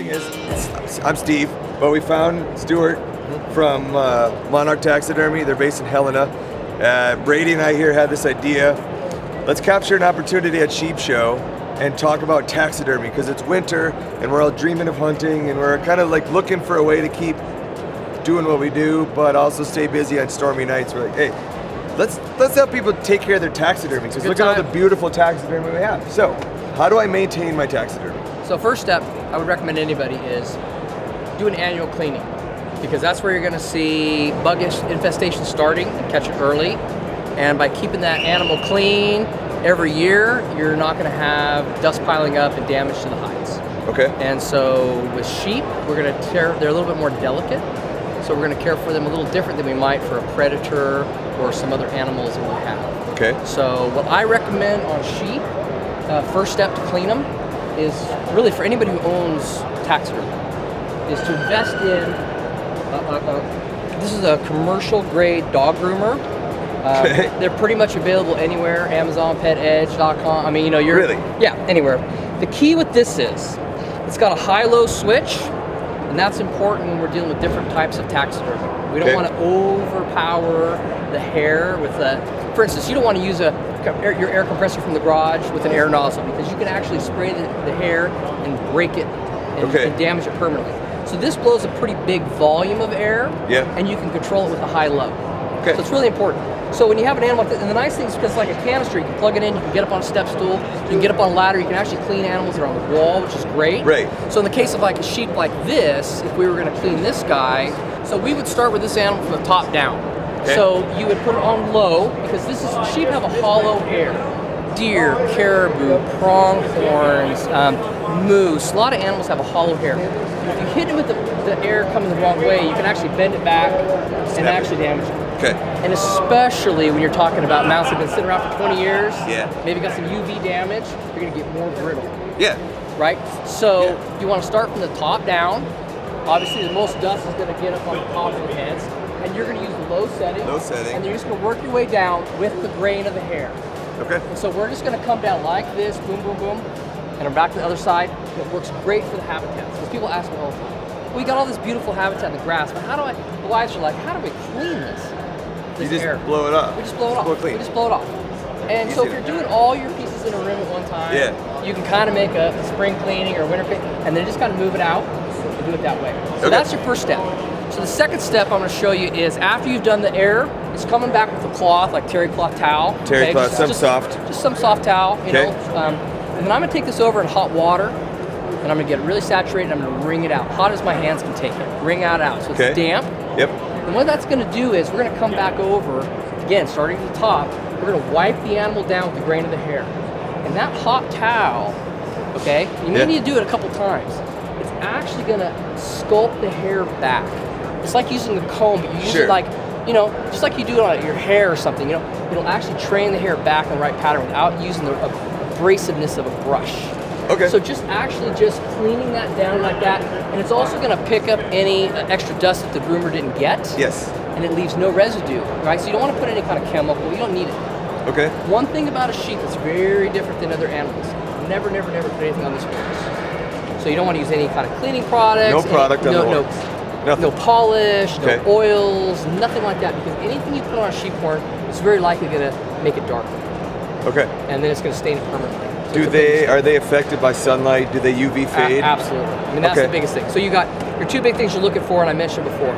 thing is, I'm Steve, but we found Stewart from Monarch Taxidermy. They're based in Helena. Brady and I here had this idea. Let's capture an opportunity at Sheep Show and talk about taxidermy, because it's winter and we're all dreaming of hunting and we're kind of like looking for a way to keep doing what we do, but also stay busy on stormy nights. We're like, hey, let's help people take care of their taxidermy, because look at all the beautiful taxidermy we have. So, how do I maintain my taxidermy? So first step I would recommend anybody is do an annual cleaning, because that's where you're going to see bug infestation starting and catch it early. And by keeping that animal clean every year, you're not going to have dust piling up and damage to the hides. Okay. And so with sheep, they're a little bit more delicate. So we're going to care for them a little different than we might for a predator or some other animals that we have. Okay. So what I recommend on sheep, first step to clean them, is really for anybody who owns taxidermy, is to invest in, this is a commercial grade dog groomer. They're pretty much available anywhere, Amazon, PetEdge.com. I mean, you know, Really? Yeah, anywhere. The key with this is, it's got a high-low switch, and that's important when we're dealing with different types of taxidermy. We don't want to overpower the hair with for instance, you don't want to use your air compressor from the garage with an air nozzle, because you can actually spray the hair and break it and damage it permanently. So this blows a pretty big volume of air, and you can control it with a high-low. Okay. So it's really important. So when you have an animal like this, and the nice thing is because it's like a canister, you can plug it in, you can get up on a step stool, you can get up on a ladder, you can actually clean animals that are on the wall, which is great. Right. So in the case of like a sheep like this, if we were going to clean this guy, so we would start with this animal from the top down. Okay. So you would put it on low, because sheep have a hollow hair. Deer, caribou, pronghorns, moose, a lot of animals have a hollow hair. If you hit it with the air coming the wrong way, you can actually bend it back and actually damage it. Okay. And especially when you're talking about mounts that have been sitting around for 20 years, maybe got some UV damage, you're going to get more brittle. Yeah. Right? So you want to start from the top down. Obviously, the most dust is going to get up on the top of the heads, and you're going to use the low setting. Low setting. And you're just going to work your way down with the grain of the hair. Okay. And so we're just going to come down like this, boom, boom, boom, and I'm back to the other side. It works great for the habitats, because people ask me all the time, we got all this beautiful habitat in the grass, but the wives are like, how do we clean this? You just blow it up. We just blow it off. Clean. We just blow it off. And so if you're doing all your pieces in a room at one time, you can kind of make a spring cleaning or a winter cleaning, and then just kind of move it out and do it that way. So that's your first step. So the second step I'm going to show you is, after you've done the air, it's coming back with a cloth, like terry cloth towel. Terry cloth, soft. Just some soft towel, you know. And then I'm going to take this over in hot water, and I'm going to get it really saturated, and I'm going to wring it out. Hot as my hands can take it. Wring it out so it's damp. Yep. And what that's going to do is, we're going to come back over, again, starting at the top, we're going to wipe the animal down with the grain of the hair. And that hot towel, you may need to do it a couple times. It's actually going to sculpt the hair back. It's like using a comb, but you use it like, you know, just like you do it on your hair or something, you know, it'll actually train the hair back in the right pattern without using the abrasiveness of a brush. Okay. So just cleaning that down like that, and it's also going to pick up any extra dust that the groomer didn't get. Yes. And it leaves no residue, right? So you don't want to put any kind of chemical. You don't need it. Okay. One thing about a sheep that's very different than other animals: never put anything on this horns. So you don't want to use any kind of cleaning products. No product on the horns. No polish, no oils, nothing like that. Because anything you put on a sheep horn is very likely going to make it darker. Okay. And then it's going to stain it permanently. So are they affected by sunlight? Do they UV fade? Absolutely. I mean, that's the biggest thing. So you got your two big things you're looking for, and I mentioned before,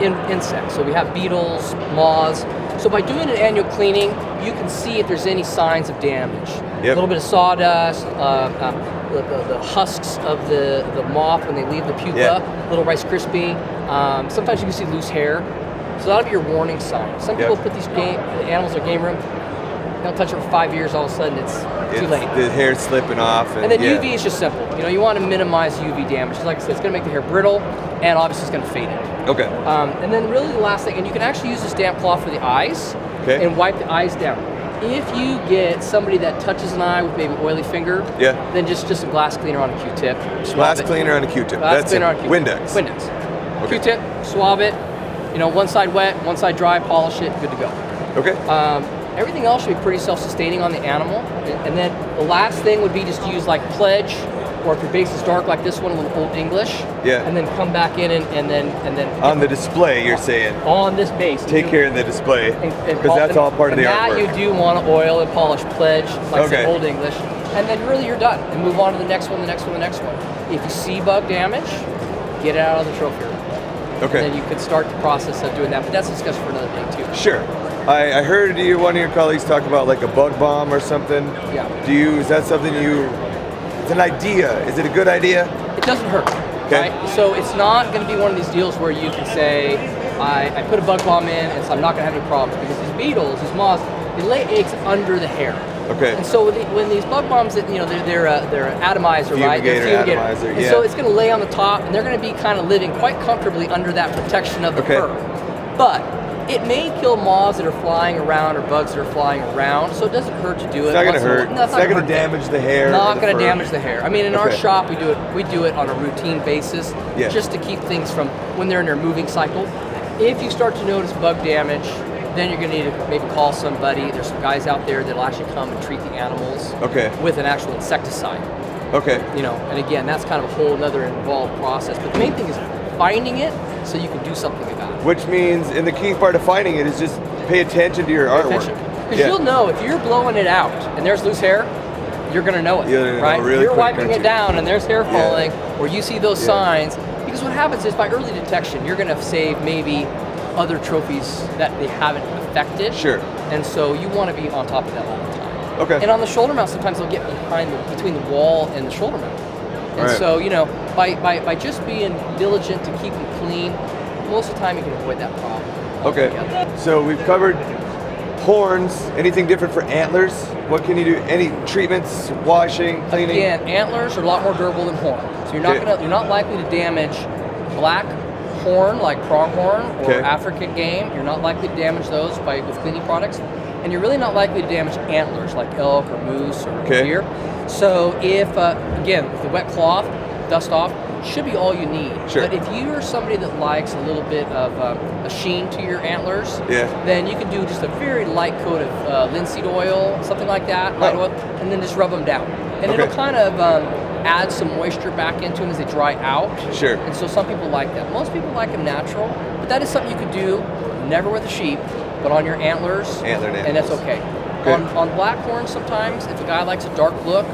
insects. So we have beetles, moths. So by doing an annual cleaning, you can see if there's any signs of damage. A little bit of sawdust, the husks of the moth when they leave the pupa, little Rice Krispie. Sometimes you can see loose hair. So that'll be your warning sign. Some people put these animals in their game room, don't touch it for 5 years, all of a sudden it's too late. The hair's slipping off. And then UV is just simple. You know, you want to minimize UV damage. Like I said, it's going to make the hair brittle, and obviously it's going to fade it. Okay. And then really the last thing, and you can actually use this damp cloth for the eyes, and wipe the eyes down. If you get somebody that touches an eye with maybe oily finger, then just a glass cleaner on a Q-tip. Glass cleaner on a Q-tip. That's it. Windex. Okay. Q-tip, swab it. You know, one side wet, one side dry, polish it, good to go. Okay. Everything else should be pretty self-sustaining on the animal. And then the last thing would be just to use like Pledge or if your base is dark like this one with Old English, Yeah. and then come back in and then On the display, you're saying. on this base. Take care of the display, because that's all part of the that artwork. you do want to oil and polish pledge, like I Okay. said, Old English, and then really you're done, and move on to the next one, the next one, the next one. If you see bug damage, get it out of the trophy room. Okay. And then you could start the process of doing that, but that's a discussion for another day too. Sure. I heard one of your colleagues talk about like a bug bomb or something. Yeah. Is that something it's an idea. Is it a good idea? It doesn't hurt, Okay. right? So it's not going to be one of these deals where you can say, I put a bug bomb in, and so I'm not going to have any problems, because these beetles, these moths, they lay eggs under the hair. Okay. And so when these bug bombs, they're an atomizer, right? They're Fumigator, atomizer, and yeah. so it's going to lay on the top, and they're going to be kind of living quite comfortably under that protection of the Okay. fur. But it may kill moths that are flying around or bugs that are flying around, so it doesn't hurt to do it. It's not going to once in a hurt. while. No, It's not going gonna to damage the hair. Not or going to fur. damage the hair. I mean, in our Okay. shop, we do it on a routine basis, Yeah. just to keep things from when they're in their moving cycle. If you start to notice bug damage, then you're going to need to maybe call somebody. There's some guys out there that'll actually come and treat the animals Okay. with an actual insecticide. Okay. And again, that's kind of a whole other involved process. But the main thing is finding it so you can do something about it. Which means, and the key part of finding it is just pay attention to your artwork. Because you'll know if you're blowing it out and there's loose hair, you're going to know it, You're gonna know right? really If you're quick, wiping aren't it you? down and there's hair Yeah. falling, or you see those Yeah. signs, because what happens is by early detection, you're going to save maybe other trophies that they haven't affected. Sure. And so you want to be on top of that all the time. Okay. And on the shoulder mount, sometimes they'll get between the wall and the shoulder mount. And Right. so, by just being diligent to keep them clean, most of the time you can avoid that problem. Okay. altogether. So we've covered horns. Anything different for antlers? What can you do? Any treatments, washing, cleaning? Again, antlers are a lot more durable than horn. So you're not likely to damage black horn like pronghorn or Okay. African game. You're not likely to damage those with cleaning products. And you're really not likely to damage antlers like elk or moose or Okay. deer. So if with the wet cloth, dust off, should be all you need. Sure. But if you are somebody that likes a little bit of a sheen to your antlers, Yeah. then you can do just a very light coat of linseed oil, something like that, light Oh. oil, and then just rub them down. And Okay. it'll kind of add some moisture back into them as they dry out. Sure. And so some people like that. Most people like them natural, but that is something you could do, never with a sheep, but on your antlers. Antlered And that's animals. okay. Okay. On blackhorn, sometimes, if a guy likes a dark look,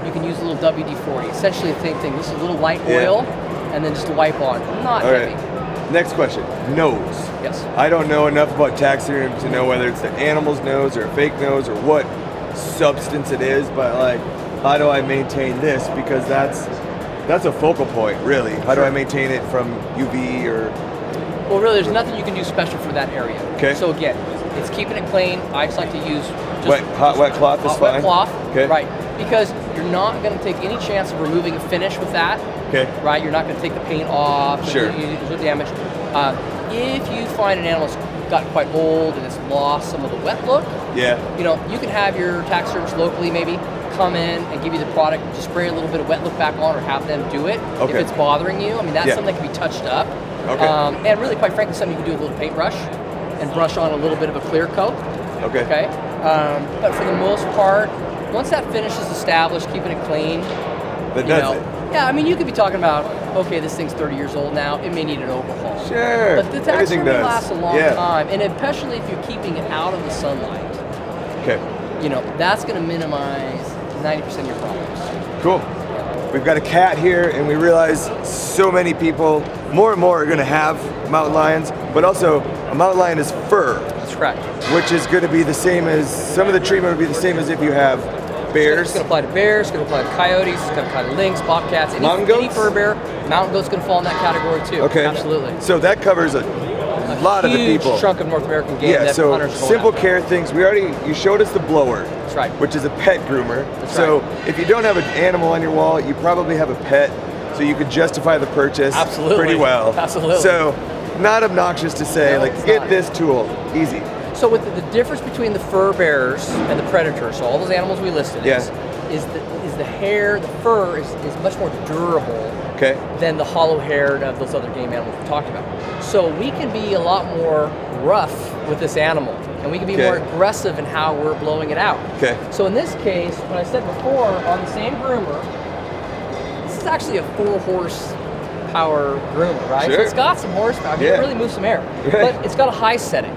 you can use a little WD-40. Essentially the same thing. This is a little light Yeah. oil, and then just a wipe on. Not All heavy. right. Next question. Nose. Yes. I don't know enough about taxidermy to know whether it's the animal's nose or a fake nose or what substance it is, but like, how do I maintain this? Because that's a focal point, really. How do I maintain it from UV or? Well, really, there's nothing you can do special for that area. Okay. So again, it's keeping it clean. I just like to use Hot wet cloth is hot fine. wet cloth. Okay. Right. Because you're not going to take any chance of removing a finish with that. Okay. Right. You're not going to take the paint off. Sure. There's no damage. If you find an animal's gotten quite old and it's lost some of the wet look, Yeah. you can have your taxidermist locally maybe come in and give you the product, just spray a little bit of wet look back on, or have them do it if Okay. it's bothering you. I mean, that's Yeah. something that can be touched up. Okay. And really, quite frankly, something you can do with a little paintbrush and brush on a little bit of a clear coat. Okay. Okay. But for the most part, once that finish is established, keeping it clean, That you does know, it. yeah, I mean, you could be talking about, okay, this thing's 30 years old now, it may need an overhaul. Sure. But the Everything taxidermy does. lasts a long Yeah. time, and especially if you're keeping it out of the sunlight, Okay. that's going to minimize 90% of your problems. Cool. We've got a cat here, and we realize so many people, more and more, are going to have mountain lions, but also a mountain lion is fur, That's correct. which is going to be the same as, some of the treatment would be the same as if you have It's bears. going to apply to bears, it's going to apply to coyotes, it's going to apply to lynx, bobcats, Mountain any goats? fur bear. Mountain goat's going to fall in that category too. Okay. Absolutely. So that covers a lot of the Huge people. chunk of North American game Yeah, that so hunters are going simple after. care things. You showed us the blower. That's right. Which is a pet groomer. That's so right. if you don't have an animal on your wall, you probably have a pet, so you could justify the purchase Absolutely. pretty well. Absolutely. So not obnoxious to say, No, like, it's get not. this tool, easy. So with the difference between the fur bearers and the predators, so all those animals we listed, Yeah. is the hair, the fur is much more durable Okay. than the hollow haired of those other game animals we talked about. So we can be a lot more rough with this animal, and we can be Okay. more aggressive in how we're blowing it out. Okay. So in this case, what I said before, on the same groomer, actually a 4-horsepower groomer, right? Sure. So it's got some horsepower. Yeah. It really moves some air, Right. but it's got a high setting.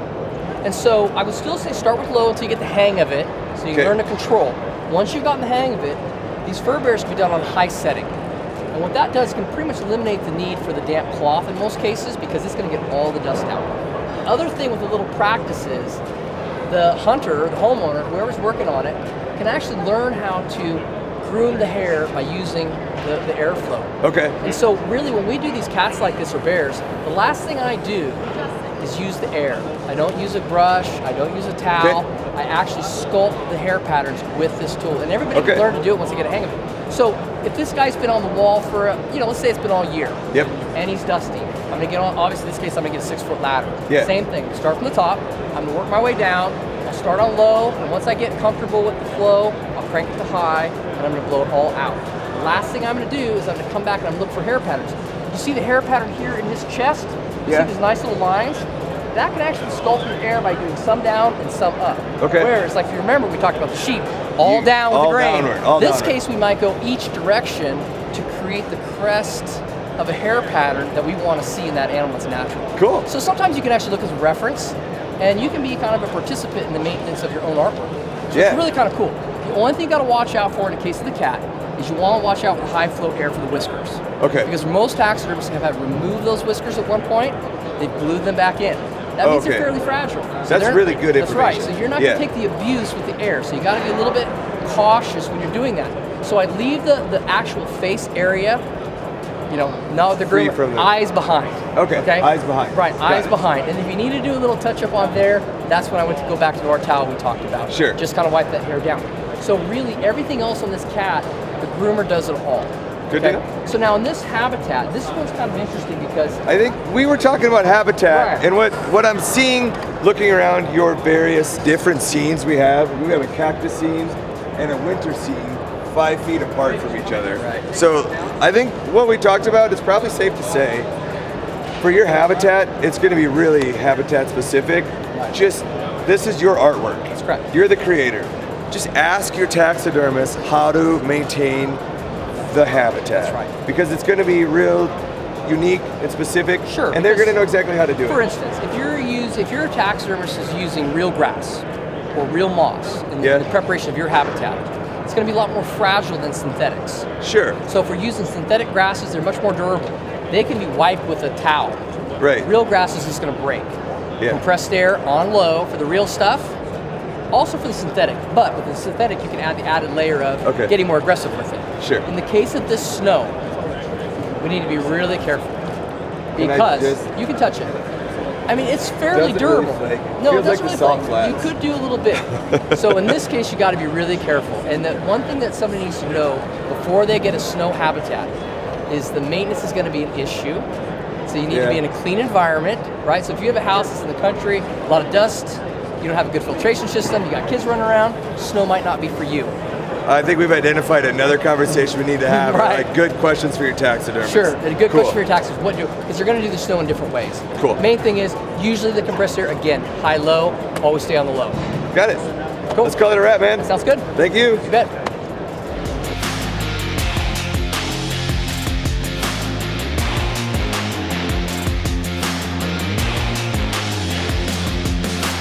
And so I would still say start with low until you get the hang of it, so you Okay. learn to control. Once you've gotten the hang of it, these fur bears can be done on high setting. And what that does can pretty much eliminate the need for the damp cloth in most cases because it's going to get all the dust out. The other thing with a little practice is the hunter, the homeowner, whoever's working on it, can actually learn how to groom the hair by using the airflow. Okay. And so really when we do these cats like this or bears, the last thing I do is use the air. I don't use a brush, I don't use a towel, I actually sculpt the hair patterns with this tool. And everybody can learn to do it once they get a hang of it. So if this guy's been on the wall for, let's say it's been all year, Yep. and he's dusty, I'm gonna get on, obviously in this case I'm gonna get a 6-foot ladder. Yeah. Same thing, start from the top, I'm gonna work my way down, I'll start on low, and once I get comfortable with the flow, I'll crank it to high, and I'm gonna blow it all out. The last thing I'm gonna do is I'm gonna come back and I'm gonna look for hair patterns. You see the hair pattern here in his chest? You see these nice little lines? That can actually sculpt in the air by doing some down and some up. Okay. Whereas, like if you remember, we talked about the sheep, all down with the grain. All this downward. case, we might go each direction to create the crest of a hair pattern that we want to see in that animal that's natural. Cool. So sometimes you can actually look as a reference, and you can be kind of a participant in the maintenance of your own artwork. So it's really kind of cool. The only thing you got to watch out for in the case of the cat is you want to watch out for high flow air for the whiskers. Okay. Because most taxidermists have had to remove those whiskers at one point, they glued them back in. That means they're fairly fragile. So that's really good information. That's right. So you're not going to take the abuse with the air. So you got to be a little bit cautious when you're doing that. So I leave the actual face area, not the Free groomer, from the- eyes behind. Okay. Eyes behind. Right, Got eyes it. behind. And if you need to do a little touch up on there, that's when I went to go back to our towel we talked about. Sure. Just kind of wipe that hair down. So really everything else on this cat, the groomer does it all. Good to know. So now in this habitat, this one's kind of interesting because I think we were talking about habitat, Right. and what I'm seeing looking around your various different scenes we have a cactus scene and a winter scene 5 feet apart from each other. Right. So I think what we talked about, it's probably safe to say, for your habitat, it's going to be really habitat specific. Right. Just, this is your artwork. That's correct. You're the creator. Just ask your taxidermist how to maintain the habitat. That's right. Because it's going to be real unique and specific. Sure, And they're because- going to know exactly how to do For it. instance, if your taxidermist is using real grass or real moss in the preparation of your habitat, it's going to be a lot more fragile than synthetics. Sure. So if we're using synthetic grasses, they're much more durable. They can be wiped with a towel. Right. Real grass is just going to break. Yeah. Compressed air on low for the real stuff, also for the synthetic. But with the synthetic, you can add the added layer of getting more aggressive with it. Sure. In the case of this snow, we need to be really careful because you can touch it. I mean, it's fairly Doesn't really durable. flake. No, Feels it doesn't like the really salt flake. You flats. could do a little bit. So in this case, you got to be really careful. And the one thing that somebody needs to know before they get a snow habitat is the maintenance is going to be an issue. So you need to be in a clean environment, right? So if you have a house that's in the country, a lot of dust, you don't have a good filtration system, you got kids running around, snow might not be for you. I think we've identified another conversation we need to have. Right. Like good questions for your taxidermist. Sure, and a good question for your taxes. What do? Because you're going to do the snow in different ways. Cool. Main thing is usually the compressed air, again, high, low, always stay on the low. Got it. Cool. Let's call it a wrap, man. Sounds good. Thank you. You bet.